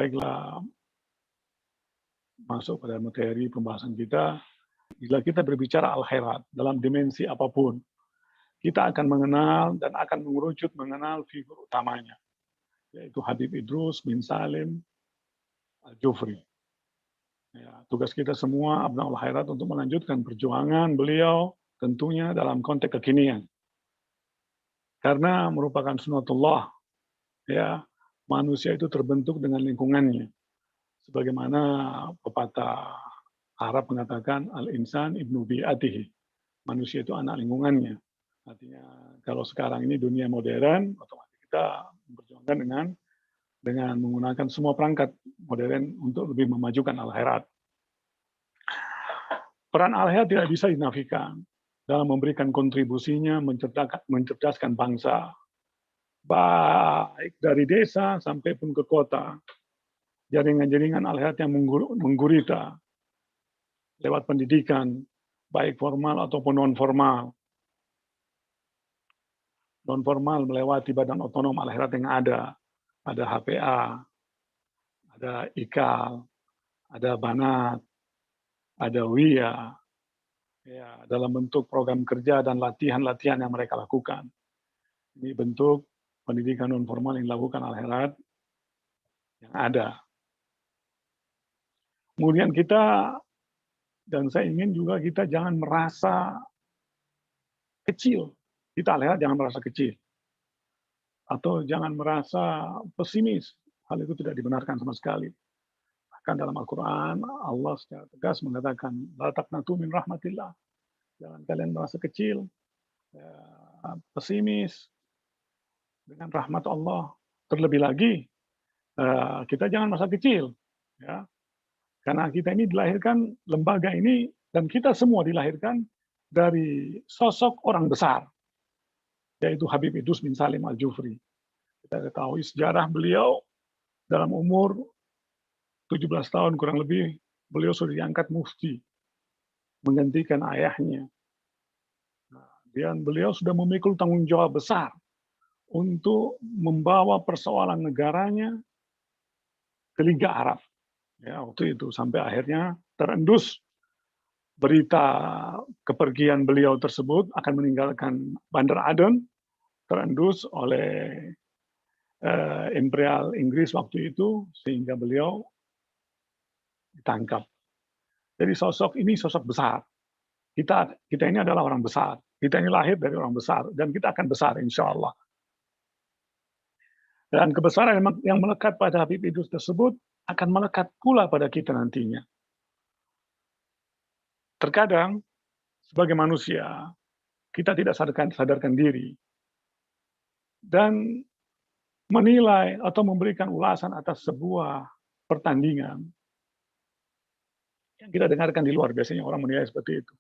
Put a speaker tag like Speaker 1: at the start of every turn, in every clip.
Speaker 1: Baiklah, masuk pada materi pembahasan kita. Bila kita berbicara al-khairat dalam dimensi apapun, kita akan mengenal dan akan mengerucut mengenal figur utamanya, yaitu Habib Idrus bin Salim Al-Jufri. Ya, tugas kita semua Abnaul Khairat untuk melanjutkan perjuangan beliau tentunya dalam konteks kekinian. Karena merupakan sunatullah, ya, manusia itu terbentuk dengan lingkungannya. Sebagaimana pepatah Arab mengatakan al-insan ibnu bi'atihi. Manusia itu anak lingkungannya. Artinya kalau sekarang ini dunia modern, otomatis kita memperjuangkan dengan menggunakan semua perangkat modern untuk lebih memajukan al-khairat. Peran al-khairat tidak bisa dinafikan dalam memberikan kontribusinya mencerdaskan bangsa, baik dari desa sampai pun ke kota. Jaringan-jaringan al-khairat yang menggurita lewat pendidikan, baik formal ataupun non-formal. Non-formal melewati badan otonom al-khairat yang ada HPA, ada IKAL, ada BANAT, ada WIA, ya, dalam bentuk program kerja dan latihan-latihan yang mereka lakukan. Ini bentuk pendidikan non-formal yang dilakukan al-khairat yang ada. Kemudian kita, dan saya ingin juga kita jangan merasa kecil. Kita al-khairat jangan merasa kecil. Atau jangan merasa pesimis. Hal itu tidak dibenarkan sama sekali. Bahkan dalam Al-Quran, Allah secara tegas mengatakan, la taqnatu min rahmatillah. Jangan kalian merasa kecil, ya, pesimis dengan rahmat Allah. Terlebih lagi, kita jangan merasa kecil. Ya. Karena kita ini dilahirkan, lembaga ini, dan kita semua dilahirkan dari sosok orang besar, yaitu Habib Idrus bin Salim Al-Jufri. Kita ketahui sejarah beliau dalam umur 17 tahun kurang lebih, beliau sudah diangkat mufti, menggantikan ayahnya. Dan beliau sudah memikul tanggung jawab besar untuk membawa persoalan negaranya ke Liga Arab. Ya, waktu itu sampai akhirnya terendus berita kepergian beliau tersebut akan meninggalkan Bandar Aden, terendus oleh Imperial Inggris waktu itu, sehingga beliau ditangkap. Jadi sosok ini sosok besar. Kita ini adalah orang besar. Kita ini lahir dari orang besar dan kita akan besar insya Allah. Dan kebesaran yang melekat pada Habib Idrus tersebut akan melekat pula pada kita nantinya. Terkadang sebagai manusia kita tidak sadarkan diri dan menilai atau memberikan ulasan atas sebuah pertandingan yang kita dengarkan di luar. Biasanya orang menilai seperti itu.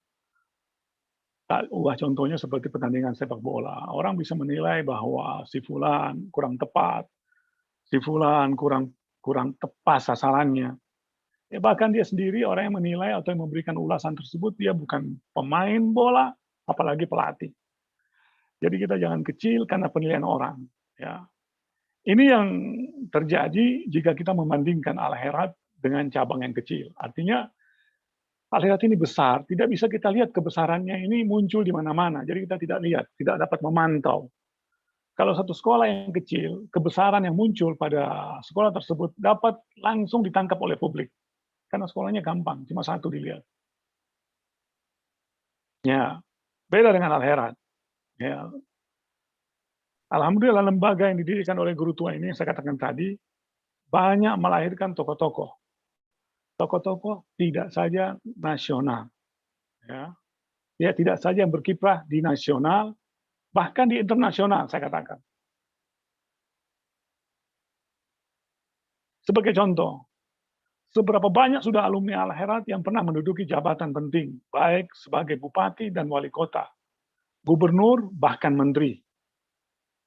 Speaker 1: Contohnya seperti pertandingan sepak bola. Orang bisa menilai bahwa si fulan kurang tepat, si fulan kurang tepat sasarannya. Ya, bahkan dia sendiri orang yang menilai atau yang memberikan ulasan tersebut, dia bukan pemain bola, apalagi pelatih. Jadi kita jangan kecil karena penilaian orang. Ya. Ini yang terjadi jika kita membandingkan al-khairat dengan cabang yang kecil. Artinya al-khairat ini besar, tidak bisa kita lihat kebesarannya ini muncul di mana-mana. Jadi kita tidak lihat, tidak dapat memantau. Kalau satu sekolah yang kecil, kebesaran yang muncul pada sekolah tersebut dapat langsung ditangkap oleh publik. Karena sekolahnya gampang, cuma satu dilihat. Ya, beda dengan al-khairat. Ya. Alhamdulillah lembaga yang didirikan oleh guru tua ini, yang saya katakan tadi, banyak melahirkan tokoh-tokoh. Tokoh-tokoh tidak saja nasional. Ya, tidak saja yang berkiprah di nasional, bahkan di internasional, saya katakan. Sebagai contoh, seberapa banyak sudah alumni al-khairat yang pernah menduduki jabatan penting, baik sebagai bupati dan wali kota, gubernur, bahkan menteri,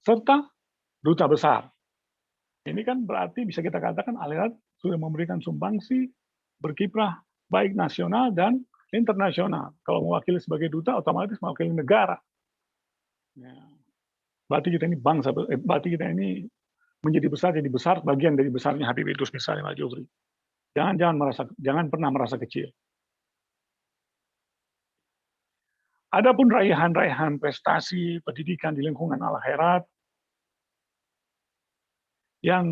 Speaker 1: serta duta besar. Ini kan berarti bisa kita katakan al-khairat sudah memberikan sumbangsi, berkiprah baik nasional dan internasional. Kalau mewakili sebagai duta, otomatis mewakili negara. Ya. Berarti kita ini bangsa, berarti kita ini menjadi besar jadi besar, bagian dari besarnya Habib Idrus misalnya Pak Jufri. Jangan pernah merasa kecil. Adapun raihan-raihan prestasi pendidikan di lingkungan akhirat yang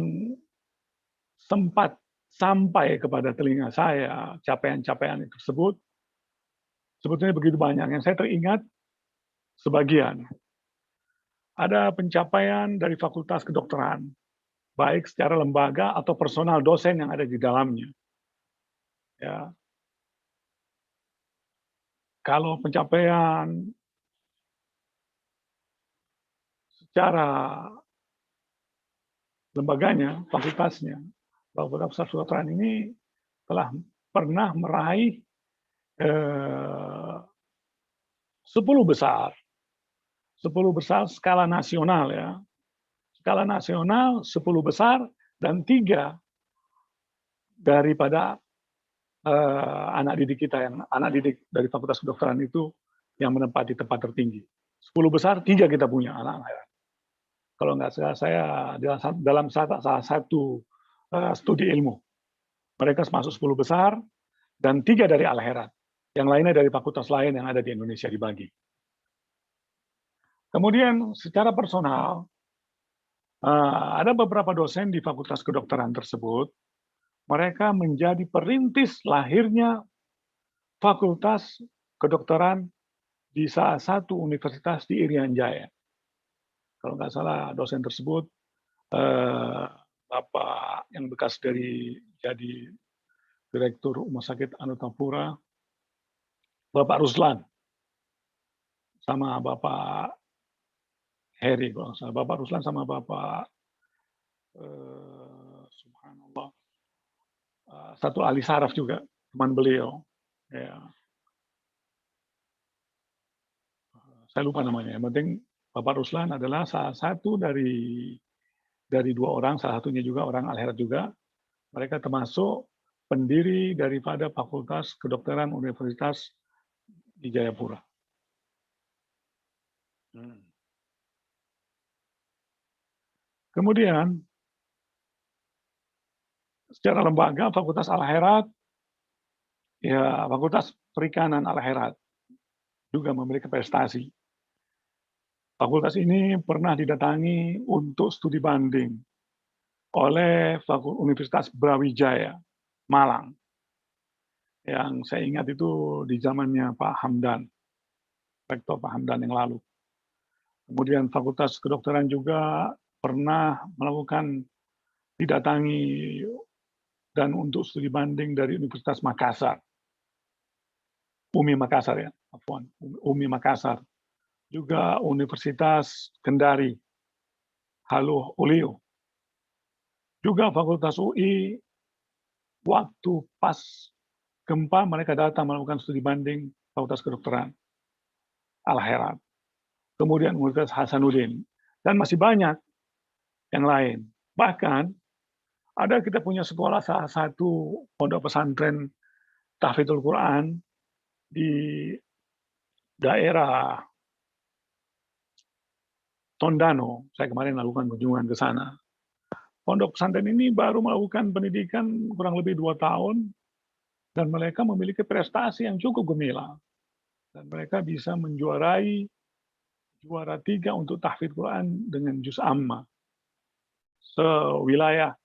Speaker 1: sempat sampai kepada telinga saya, capaian-capaian tersebut sebetulnya begitu banyak. Yang saya teringat sebagian. Ada pencapaian dari Fakultas Kedokteran, baik secara lembaga atau personal dosen yang ada di dalamnya. Ya, kalau pencapaian secara lembaganya, fakultasnya, Fakultas Kedokteran ini telah pernah meraih 10 besar, 10 besar skala nasional ya. Skala nasional 10 besar dan 3 daripada anak didik kita yang anak didik dari Fakultas Kedokteran itu yang menempati tempat tertinggi. 10 besar, 3 kita punya anak akhirat. Kalau nggak salah saya dalam salah satu studi ilmu. Mereka masuk 10 besar dan 3 dari Al-Herat. Yang lainnya dari fakultas lain yang ada di Indonesia dibagi. Kemudian secara personal, ada beberapa dosen di Fakultas Kedokteran tersebut, mereka menjadi perintis lahirnya Fakultas Kedokteran di salah satu universitas di Irian Jaya. Kalau nggak salah dosen tersebut Bapak yang bekas jadi Direktur Rumah Sakit Anutapura, Bapak Ruslan, sama Bapak Heri, kalau nggak salah. Bapak Ruslan sama Bapak Subhanallah, satu ahli saraf juga, teman beliau. Ya. Saya lupa namanya. Yang penting Bapak Ruslan adalah salah satu dari 2 orang, salah satunya juga orang Al-Herat juga. Mereka termasuk pendiri daripada Fakultas Kedokteran Universitas di Jayapura. Kemudian, secara lembaga, Fakultas Al-Herat, ya Fakultas Perikanan Al-Herat juga memiliki prestasi. Fakultas ini pernah didatangi untuk studi banding oleh Universitas Brawijaya, Malang. Yang saya ingat itu di zamannya Pak Hamdan, Rektor Pak Hamdan yang lalu. Kemudian Fakultas Kedokteran juga pernah melakukan didatangi dan untuk studi banding dari Universitas Makassar. UMI Makassar ya, UMI Makassar. Juga Universitas Kendari, Haluh Olio. Juga Fakultas UI, waktu pas gempa mereka datang melakukan studi banding Fakultas Kedokteran Al-Herat. Kemudian Universitas Hasanuddin. Dan masih banyak yang lain. Bahkan ada kita punya sekolah salah satu pondok pesantren Tahfidzul Quran di daerah Tondano. Saya kemarin melakukan kunjungan ke sana. Pondok pesantren ini baru melakukan pendidikan kurang lebih 2 tahun dan mereka memiliki prestasi yang cukup gemilang. Dan mereka bisa menjuarai juara 3 untuk tahfidz Quran dengan juz amma. Sewilayah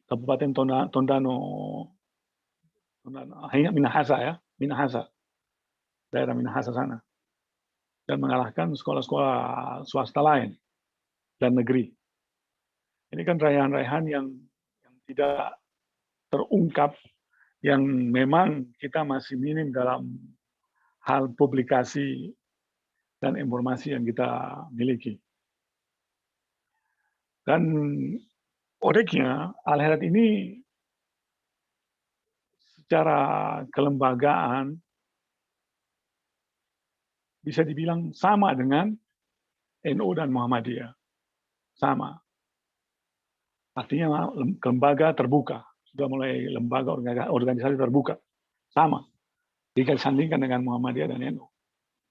Speaker 1: Kabupaten Tondano, Minahasa ya, Minahasa, daerah Minahasa sana. Dan mengalahkan sekolah-sekolah swasta lain dan negeri. Ini kan raihan-raihan yang tidak terungkap, yang memang kita masih minim dalam hal publikasi dan informasi yang kita miliki. Dan uniknya, Al-Herat ini secara kelembagaan bisa dibilang sama dengan NU dan Muhammadiyah. Sama. Artinya lembaga terbuka. Sudah mulai lembaga organisasi terbuka. Sama. Jika disandingkan dengan Muhammadiyah dan NU.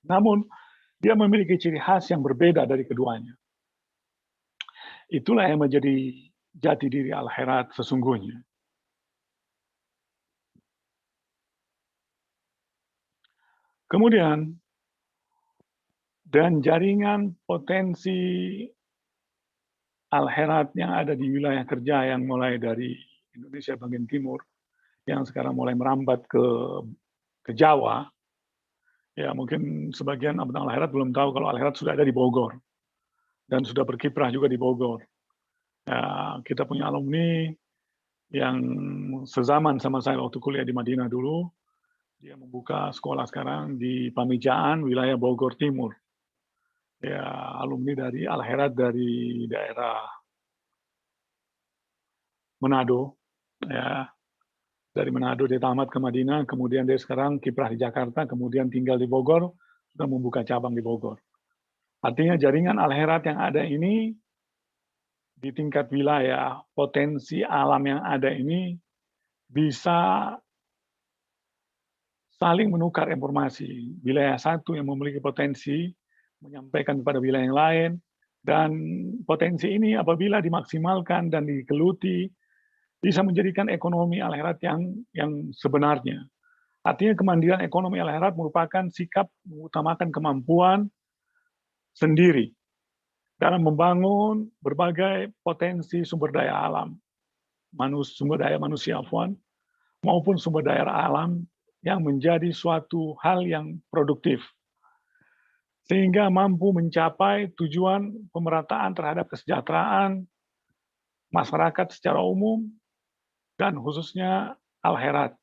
Speaker 1: Namun, dia memiliki ciri khas yang berbeda dari keduanya. itulah yang menjadi jati diri Al-Khairaat sesungguhnya. Kemudian, dan jaringan potensi Al-Khairaat yang ada di wilayah kerja yang mulai dari Indonesia bagian timur, yang sekarang mulai merambat ke Jawa, ya mungkin sebagian abang Al-Khairaat belum tahu kalau Al-Khairaat sudah ada di Bogor, dan sudah berkiprah juga di Bogor. Ya, kita punya alumni yang sezaman sama saya waktu kuliah di Madinah dulu, dia membuka sekolah sekarang di Pamijaan, wilayah Bogor Timur. Ya, alumni dari Al-Khairaat dari daerah Manado, ya, dari Manado dia tamat ke Madinah, kemudian dia sekarang kiprah di Jakarta, kemudian tinggal di Bogor, sudah membuka cabang di Bogor. Artinya jaringan Al-Khairaat yang ada ini di tingkat wilayah, potensi alam yang ada ini bisa saling menukar informasi. Wilayah satu yang memiliki potensi menyampaikan kepada wilayah yang lain, dan potensi ini apabila dimaksimalkan dan dikeluti bisa menjadikan ekonomi Al-Khairaat yang sebenarnya. Artinya kemandirian ekonomi Al-Khairaat merupakan sikap mengutamakan kemampuan sendiri dalam membangun berbagai potensi sumber daya alam, sumber daya manusia maupun sumber daya alam yang menjadi suatu hal yang produktif, sehingga mampu mencapai tujuan pemerataan terhadap kesejahteraan masyarakat secara umum dan khususnya Al-Khairaat,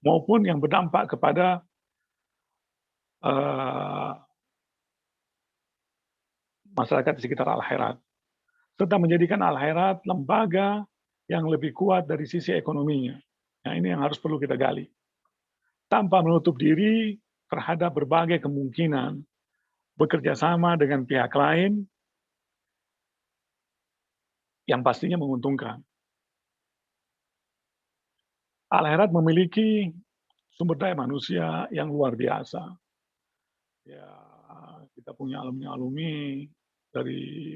Speaker 1: maupun yang berdampak kepada masyarakat di sekitar Al-Khairaat, serta menjadikan Al-Khairaat lembaga yang lebih kuat dari sisi ekonominya. Nah, ini yang harus perlu kita gali. Tanpa menutup diri terhadap berbagai kemungkinan bekerja sama dengan pihak lain yang pastinya menguntungkan. Al-Khairaat memiliki sumber daya manusia yang luar biasa. Ya, kita punya alumni-alumni dari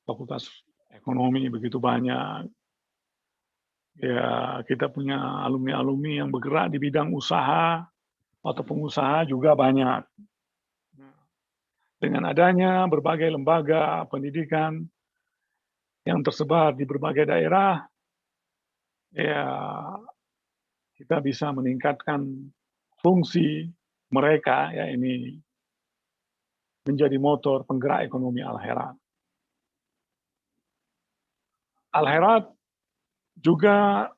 Speaker 1: Fakultas Ekonomi begitu banyak. Ya, kita punya alumni-alumni yang bergerak di bidang usaha atau pengusaha juga banyak. Dengan adanya berbagai lembaga pendidikan yang tersebar di berbagai daerah, ya kita bisa meningkatkan fungsi mereka, ya ini menjadi motor penggerak ekonomi Al-Khairaat. Al-Khairaat juga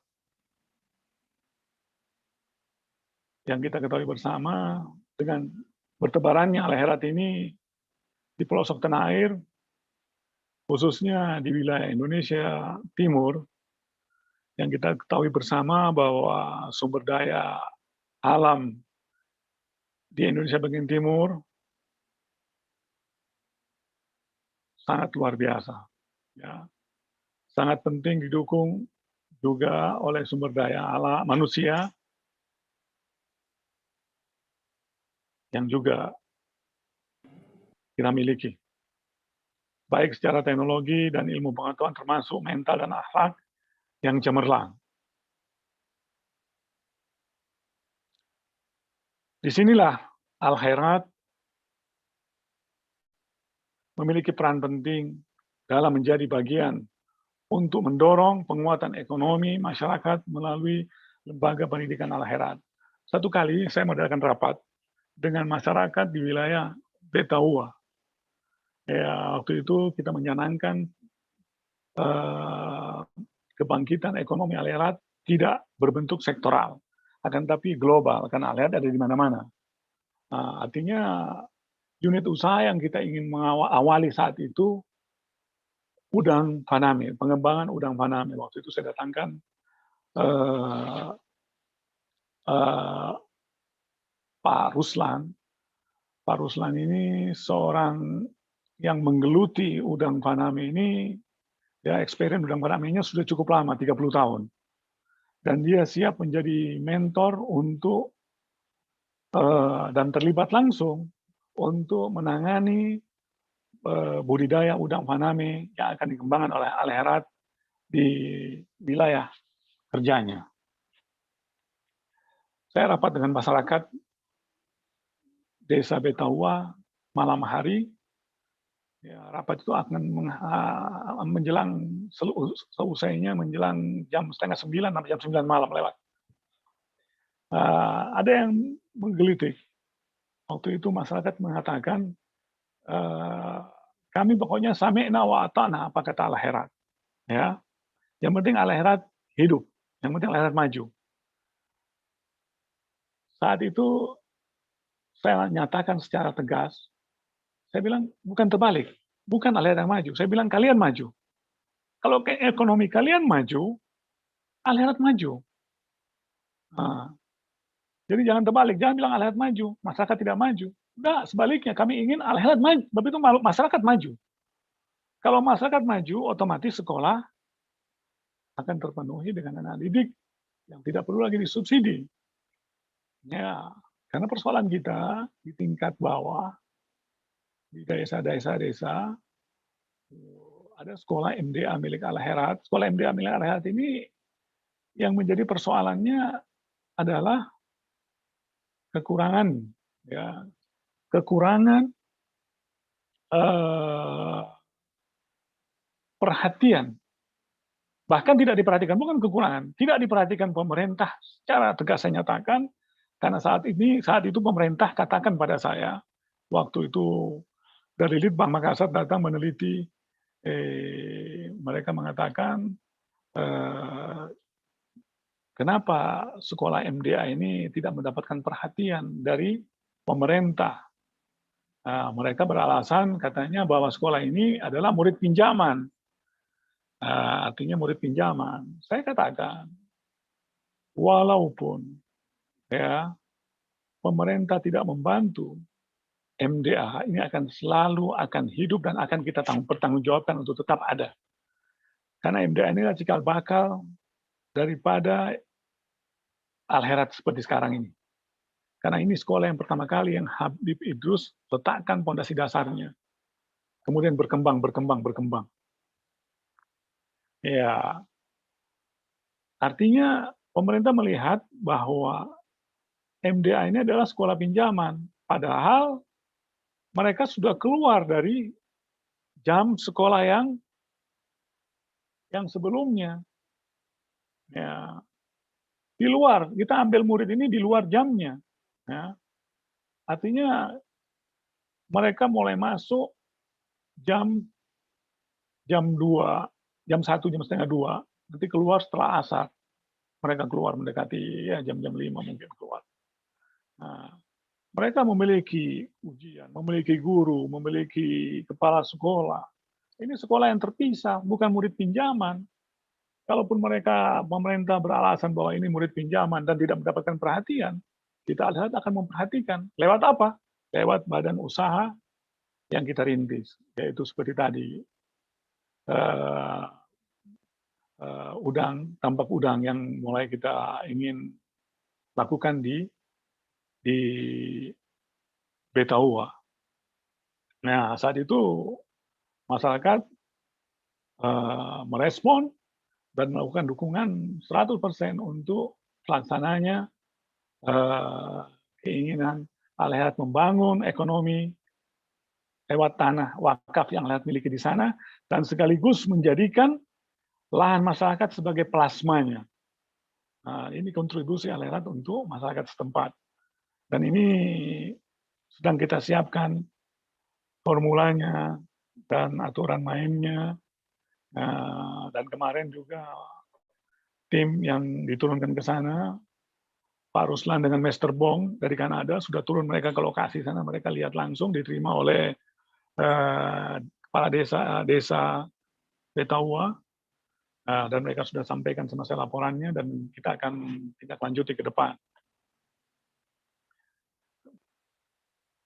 Speaker 1: yang kita ketahui bersama dengan bertebarannya Al-Khairaat ini di pelosok tanah air, khususnya di wilayah Indonesia Timur, yang kita ketahui bersama bahwa sumber daya alam di Indonesia bagian timur sangat luar biasa. Ya. Sangat penting didukung juga oleh sumber daya alam manusia yang juga kita miliki. Baik secara teknologi dan ilmu pengetahuan termasuk mental dan akhlak yang cemerlang. Disinilah Al-Khairaat memiliki peran penting dalam menjadi bagian untuk mendorong penguatan ekonomi masyarakat melalui lembaga pendidikan Al-Khairaat. Satu kali saya mengadakan rapat dengan masyarakat di wilayah Betaua. Ya, waktu itu kita mencanangkan kebangkitan ekonomi Al-Khairaat tidak berbentuk sektoral, akan tapi global, karena Al-Khairaat ada di mana-mana. Artinya unit usaha yang kita ingin mengawali saat itu udang faname, pengembangan udang faname. Waktu itu saya datangkan Pak Ruslan. Pak Ruslan ini seorang yang menggeluti udang faname ini, ya experience udang faname-nya sudah cukup lama, 30 tahun. Dan dia siap menjadi mentor untuk dan terlibat langsung untuk menangani budidaya udang faname yang akan dikembangkan oleh Al-Herad di wilayah kerjanya. Saya rapat dengan masyarakat Desa Betaua malam hari. Ya, rapat itu akan menjelang seusainya menjelang jam 8:30 sampai jam 9 malam lewat. Ada yang menggelitik. Waktu itu masyarakat mengatakan, kami pokoknya sami'na wa ata'na, apa kata Al-Herad. Ya, yang penting Al-Herad hidup, yang penting Al-Herad maju. Saat itu saya nyatakan secara tegas, saya bilang bukan terbalik, bukan Al-Herad yang maju, saya bilang kalian maju. Kalau ekonomi kalian maju, Al-Herad maju. Nah, jadi jangan terbalik, jangan bilang Al-Herad maju, masyarakat tidak maju. Enggak, sebaliknya kami ingin Al-Herad maju, tapi itu masyarakat maju. Kalau masyarakat maju, otomatis sekolah akan terpenuhi dengan anak didik yang tidak perlu lagi disubsidi. Ya, karena persoalan kita di tingkat bawah, di desa, ada sekolah MDA milik Al-Herad. Sekolah MDA milik Al-Herad ini yang menjadi persoalannya adalah kekurangan, ya, kekurangan perhatian. Bahkan tidak diperhatikan, bukan kekurangan, tidak diperhatikan pemerintah secara tegas saya nyatakan, karena saat itu pemerintah katakan pada saya, waktu itu dari Litbang Makassar datang meneliti, mereka mengatakan, kenapa sekolah MDA ini tidak mendapatkan perhatian dari pemerintah. Mereka beralasan katanya bahwa sekolah ini adalah murid pinjaman. Artinya murid pinjaman. Saya katakan, walaupun ya pemerintah tidak membantu, MDA ini akan selalu hidup dan akan kita pertanggungjawabkan untuk tetap ada. Karena MDA ini adalah cikal bakal daripada Al-Herad seperti sekarang ini. Karena ini sekolah yang pertama kali yang Habib Idrus letakkan pondasi dasarnya. Kemudian berkembang. Ya, artinya pemerintah melihat bahwa MDA ini adalah sekolah pinjaman. Padahal mereka sudah keluar dari jam sekolah yang sebelumnya. Ya, di luar, kita ambil murid ini di luar jamnya. Ya. Artinya mereka mulai masuk jam 2, jam 1, jam setengah 2, nanti keluar setelah asar. Mereka keluar mendekati ya jam-jam 5 mungkin keluar. Nah, mereka memiliki ujian, memiliki guru, memiliki kepala sekolah. Ini sekolah yang terpisah, bukan murid pinjaman. Kalaupun pemerintah beralasan bahwa ini murid pinjaman dan tidak mendapatkan perhatian, kita lihat akan memperhatikan. Lewat apa? Lewat badan usaha yang kita rintis, yaitu seperti tadi, tambak udang yang mulai kita ingin lakukan di Betaua. Nah, saat itu masyarakat merespon dan melakukan dukungan 100% untuk pelaksananya keinginan Al-Herad membangun ekonomi lewat tanah wakaf yang Al-Herad miliki di sana dan sekaligus menjadikan lahan masyarakat sebagai plasmanya. Nah, ini kontribusi Al-Herad untuk masyarakat setempat. Dan ini sedang kita siapkan formulanya dan aturan mainnya. Dan kemarin juga tim yang diturunkan ke sana, Pak Ruslan dengan Master Bong dari Kanada sudah turun mereka ke lokasi sana, mereka lihat langsung, diterima oleh kepala desa Betaua, dan mereka sudah sampaikan sama saya laporannya dan kita akan tindak lanjuti ke depan.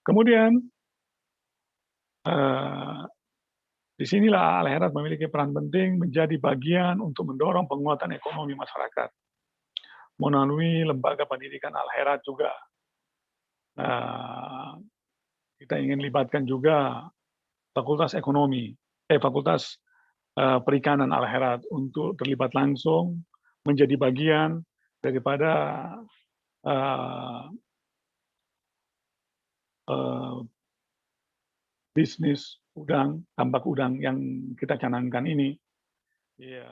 Speaker 1: Kemudian disinilah Al-Herad memiliki peran penting menjadi bagian untuk mendorong penguatan ekonomi masyarakat melalui lembaga pendidikan Al-Herad juga. Kita ingin libatkan juga Fakultas Ekonomi, Fakultas Perikanan Al-Herat untuk terlibat langsung menjadi bagian daripada uh, uh, bisnis udang, tambak udang yang kita canangkan ini. Ya,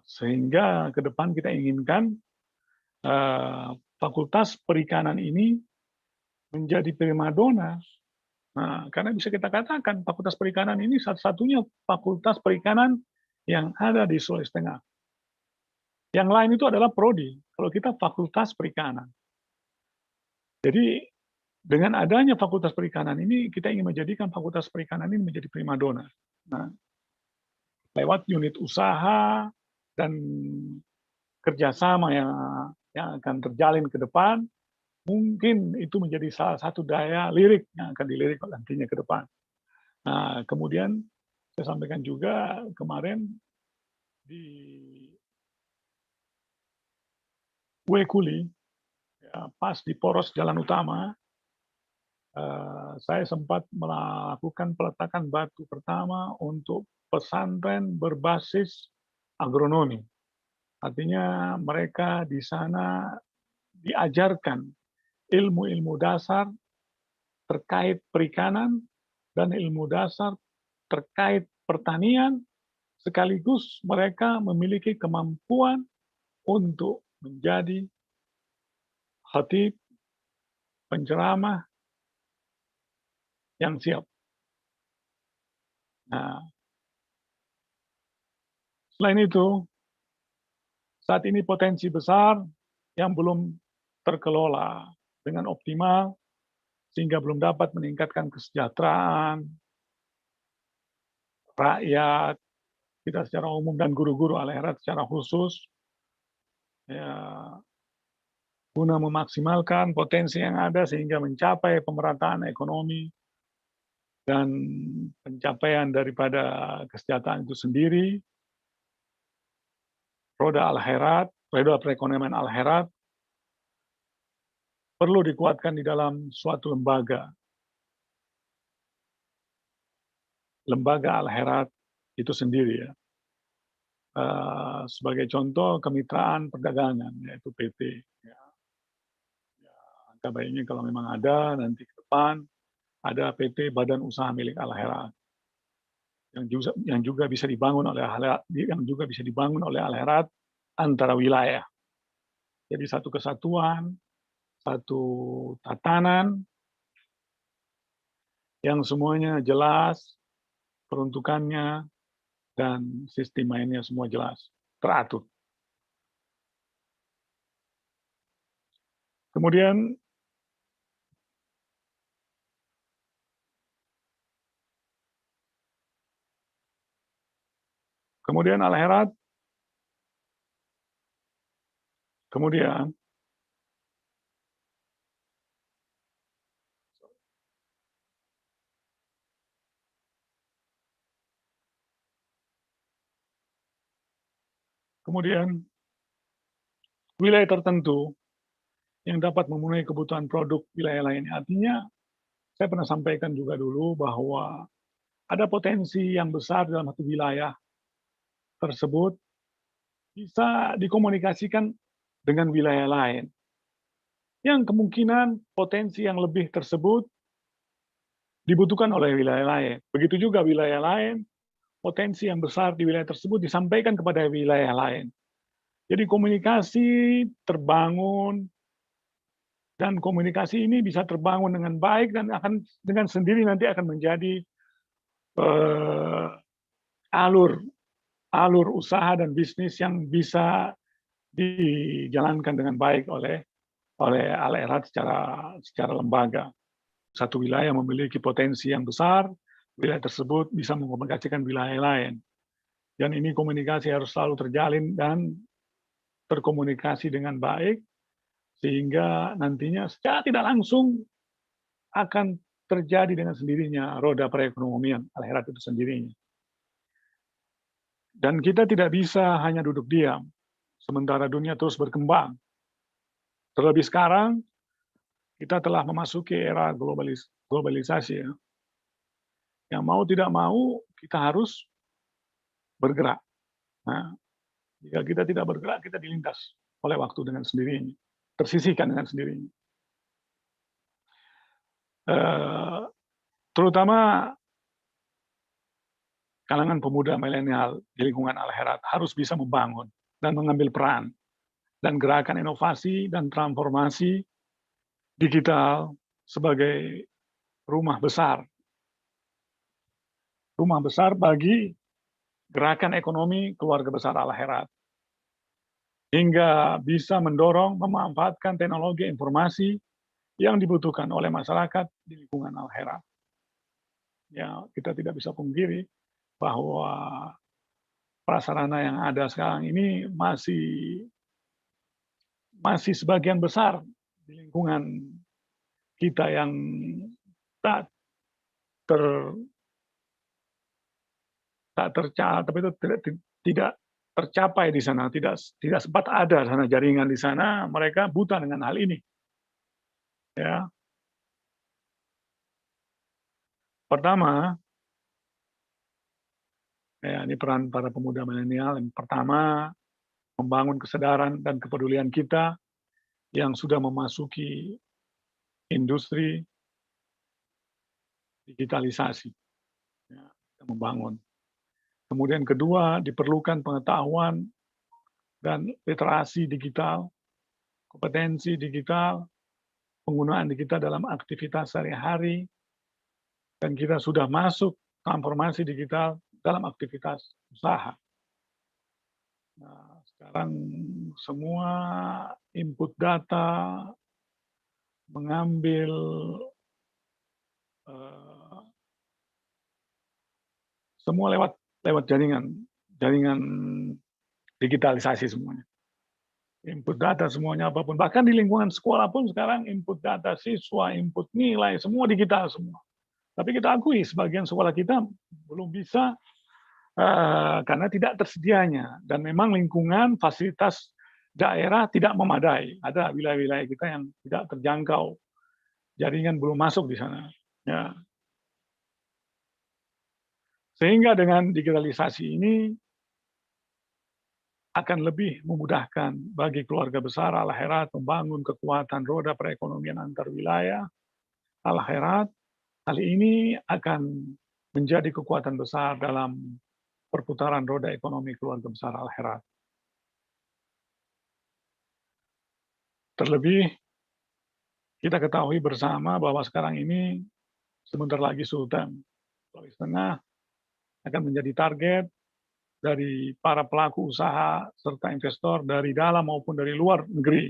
Speaker 1: sehingga ke depan kita inginkan Fakultas Perikanan ini menjadi primadona. Nah, karena bisa kita katakan Fakultas Perikanan ini satu-satunya fakultas perikanan yang ada di Sulawesi Tengah. Yang lain itu adalah prodi. Kalau kita Fakultas Perikanan. Jadi dengan adanya Fakultas Perikanan ini, kita ingin menjadikan Fakultas Perikanan ini menjadi primadona. Nah, lewat unit usaha dan kerjasama yang akan terjalin ke depan, mungkin itu menjadi salah satu daya lirik yang akan dilirik nantinya ke depan. Nah, kemudian saya sampaikan juga kemarin di Wekuli, ya, pas di poros jalan utama, saya sempat melakukan peletakan batu pertama untuk pesantren berbasis agronomi. Artinya mereka di sana diajarkan ilmu-ilmu dasar terkait perikanan dan ilmu dasar terkait pertanian, sekaligus mereka memiliki kemampuan untuk menjadi khatib, penceramah yang siap. Nah, selain itu, saat ini potensi besar yang belum terkelola dengan optimal, sehingga belum dapat meningkatkan kesejahteraan rakyat, kita secara umum dan guru-guru Al-Herat secara khusus, ya, guna memaksimalkan potensi yang ada sehingga mencapai pemerataan ekonomi dan pencapaian daripada kesejahteraan itu sendiri, roda perekonomian Al-Herat perlu dikuatkan di dalam suatu lembaga Al-Herat itu sendiri, ya. Sebagai contoh kemitraan perdagangan, yaitu PT. Ya. Angka baiknya kalau memang ada nanti ke depan ada PT Badan Usaha Milik Al-Herat yang juga bisa dibangun oleh Al-Herat antara wilayah. Jadi satu kesatuan, satu tatanan yang semuanya jelas peruntukannya dan sistem mainnya semua jelas, teratur. Kemudian Al-Herat, kemudian wilayah tertentu yang dapat memenuhi kebutuhan produk wilayah lainnya. Artinya, saya pernah sampaikan juga dulu bahwa ada potensi yang besar dalam satu wilayah tersebut bisa dikomunikasikan dengan wilayah lain. Yang kemungkinan potensi yang lebih tersebut dibutuhkan oleh wilayah lain. Begitu juga wilayah lain, potensi yang besar di wilayah tersebut disampaikan kepada wilayah lain. Jadi komunikasi terbangun, dan komunikasi ini bisa terbangun dengan baik dan akan dengan sendiri nanti akan menjadi alur usaha dan bisnis yang bisa dijalankan dengan baik oleh Al-Erat secara lembaga. Satu wilayah memiliki potensi yang besar, wilayah tersebut bisa mengkomunikasikan wilayah lain. Dan ini komunikasi harus selalu terjalin dan terkomunikasi dengan baik, sehingga nantinya secara tidak langsung akan terjadi dengan sendirinya roda perekonomian Al-Herat itu sendirinya. Dan kita tidak bisa hanya duduk diam, sementara dunia terus berkembang. Terlebih sekarang, kita telah memasuki era globalisasi. Ya. Yang mau tidak mau kita harus bergerak. Nah, jika kita tidak bergerak, kita dilintas oleh waktu dengan sendirinya, tersisihkan dengan sendirinya. Terutama kalangan pemuda milenial di lingkungan Al-Herat harus bisa membangun dan mengambil peran dan gerakan inovasi dan transformasi digital sebagai rumah besar bagi gerakan ekonomi keluarga besar Al-Herat, hingga bisa mendorong memanfaatkan teknologi informasi yang dibutuhkan oleh masyarakat di lingkungan Al-Herat. Ya, kita tidak bisa pungkiri bahwa prasarana yang ada sekarang ini masih sebagian besar di lingkungan kita yang tak ter tak tercapai, tapi itu tidak tercapai di sana, tidak sempat ada sana jaringan di sana, mereka buta dengan hal ini. Ya, pertama, ya ini peran para pemuda milenial. Yang pertama, membangun kesadaran dan kepedulian kita yang sudah memasuki industri digitalisasi. Ya, kita membangun. Kemudian kedua, diperlukan pengetahuan dan literasi digital, kompetensi digital, penggunaan digital dalam aktivitas sehari-hari, dan kita sudah masuk transformasi digital dalam aktivitas usaha. Nah, sekarang semua input data mengambil semua lewat jaringan digitalisasi semuanya. Input data semuanya apapun, bahkan di lingkungan sekolah pun sekarang input data siswa, input nilai, semua digital semua. Tapi kita akui sebagian sekolah kita belum bisa karena tidak tersedianya, dan memang lingkungan fasilitas daerah tidak memadai. Ada wilayah-wilayah kita yang tidak terjangkau, jaringan belum masuk di sana. Ya. Sehingga dengan digitalisasi ini akan lebih memudahkan bagi keluarga besar Al-Herat membangun kekuatan roda perekonomian antar wilayah Al-Herat. Hal ini akan menjadi kekuatan besar dalam perputaran roda ekonomi keluarga besar Al-Herat. Terlebih, kita ketahui bersama bahwa sekarang ini sebentar lagi Sultan Sulawesi Tengah akan menjadi target dari para pelaku usaha serta investor dari dalam maupun dari luar negeri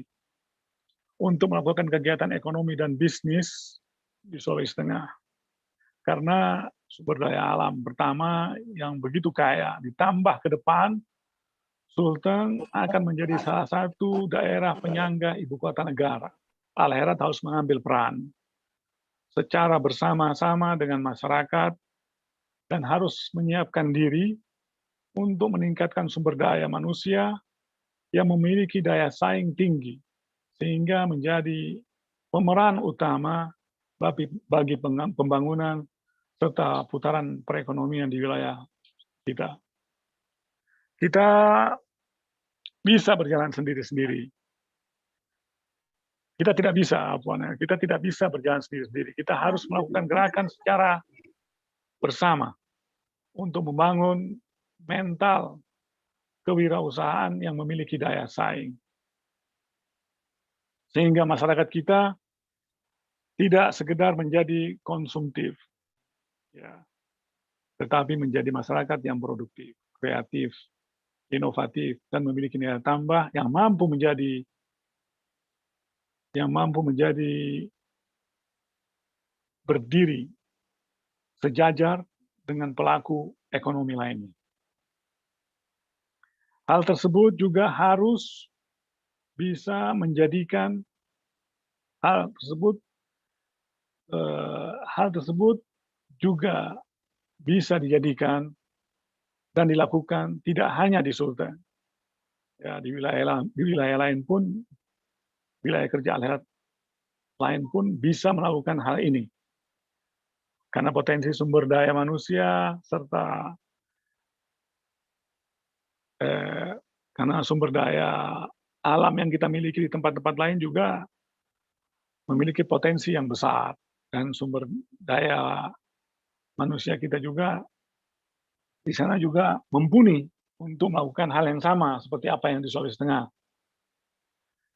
Speaker 1: untuk melakukan kegiatan ekonomi dan bisnis di Sulawesi Tengah. Karena sumber daya alam pertama yang begitu kaya, ditambah ke depan, Sulteng akan menjadi salah satu daerah penyangga ibu kota negara. Al-Herat harus mengambil peran secara bersama-sama dengan masyarakat dan harus menyiapkan diri untuk meningkatkan sumber daya manusia yang memiliki daya saing tinggi, sehingga menjadi pemeran utama bagi pembangunan serta putaran perekonomian di wilayah kita. Kita bisa berjalan sendiri-sendiri. Kita tidak bisa berjalan sendiri-sendiri. Kita harus melakukan gerakan secara bersama untuk membangun mental kewirausahaan yang memiliki daya saing. Sehingga masyarakat kita tidak sekedar menjadi konsumtif, ya, tetapi menjadi masyarakat yang produktif, kreatif, inovatif, dan memiliki nilai tambah yang mampu menjadi berdiri sejajar dengan pelaku ekonomi lainnya. Hal tersebut juga harus bisa menjadikan hal tersebut juga bisa dijadikan dan dilakukan tidak hanya di Sultan. Ya, di wilayah lain pun, wilayah kerja Al-Herat lain pun bisa melakukan hal ini. Karena potensi sumber daya manusia serta karena sumber daya alam yang kita miliki di tempat-tempat lain juga memiliki potensi yang besar, dan sumber daya manusia kita juga di sana juga mumpuni untuk melakukan hal yang sama seperti apa yang di Sulawesi Tengah.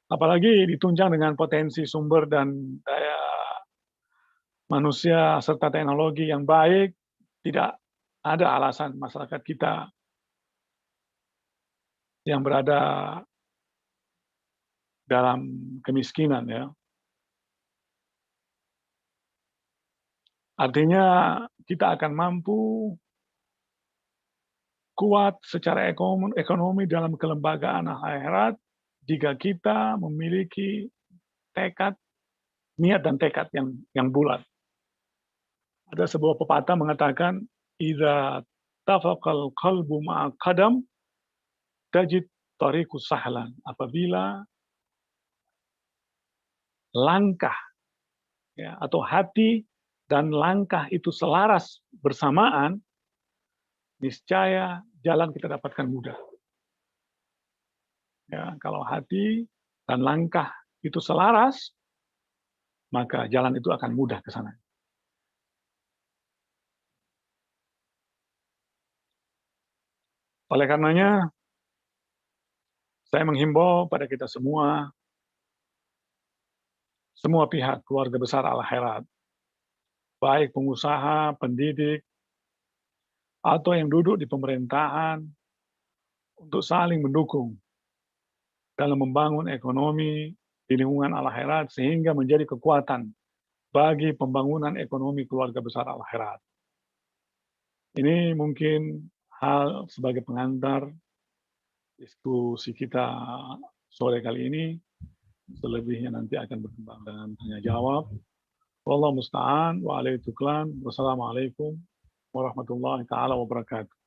Speaker 1: Apalagi ditunjang dengan potensi sumber dan daya manusia serta teknologi yang baik, tidak ada alasan masyarakat kita yang berada dalam kemiskinan, ya. Artinya kita akan mampu kuat secara ekonomi dalam kelembagaan akhirat jika kita memiliki tekad, niat dan tekad yang bulat. Ada sebuah pepatah mengatakan, "Idza tafaqal qalbu ma'a qadam, tajid tariqu sahlan." Apabila langkah, ya, atau hati dan langkah itu selaras bersamaan, niscaya jalan kita dapatkan mudah. Ya, kalau hati dan langkah itu selaras, maka jalan itu akan mudah ke sana. Oleh karenanya, saya menghimbau pada kita semua pihak keluarga besar Al-Khairat, baik pengusaha, pendidik, atau yang duduk di pemerintahan, untuk saling mendukung dalam membangun ekonomi di lingkungan Al-Khairat sehingga menjadi kekuatan bagi pembangunan ekonomi keluarga besar Al-Khairat. Ini mungkin hal sebagai pengantar diskusi kita sore kali ini. Selebihnya nanti akan berkembang dengan tanya jawab. Wallahu musta'an wa alaihi tuklan. Wassalamualaikum warahmatullahi taala wabarakatuh.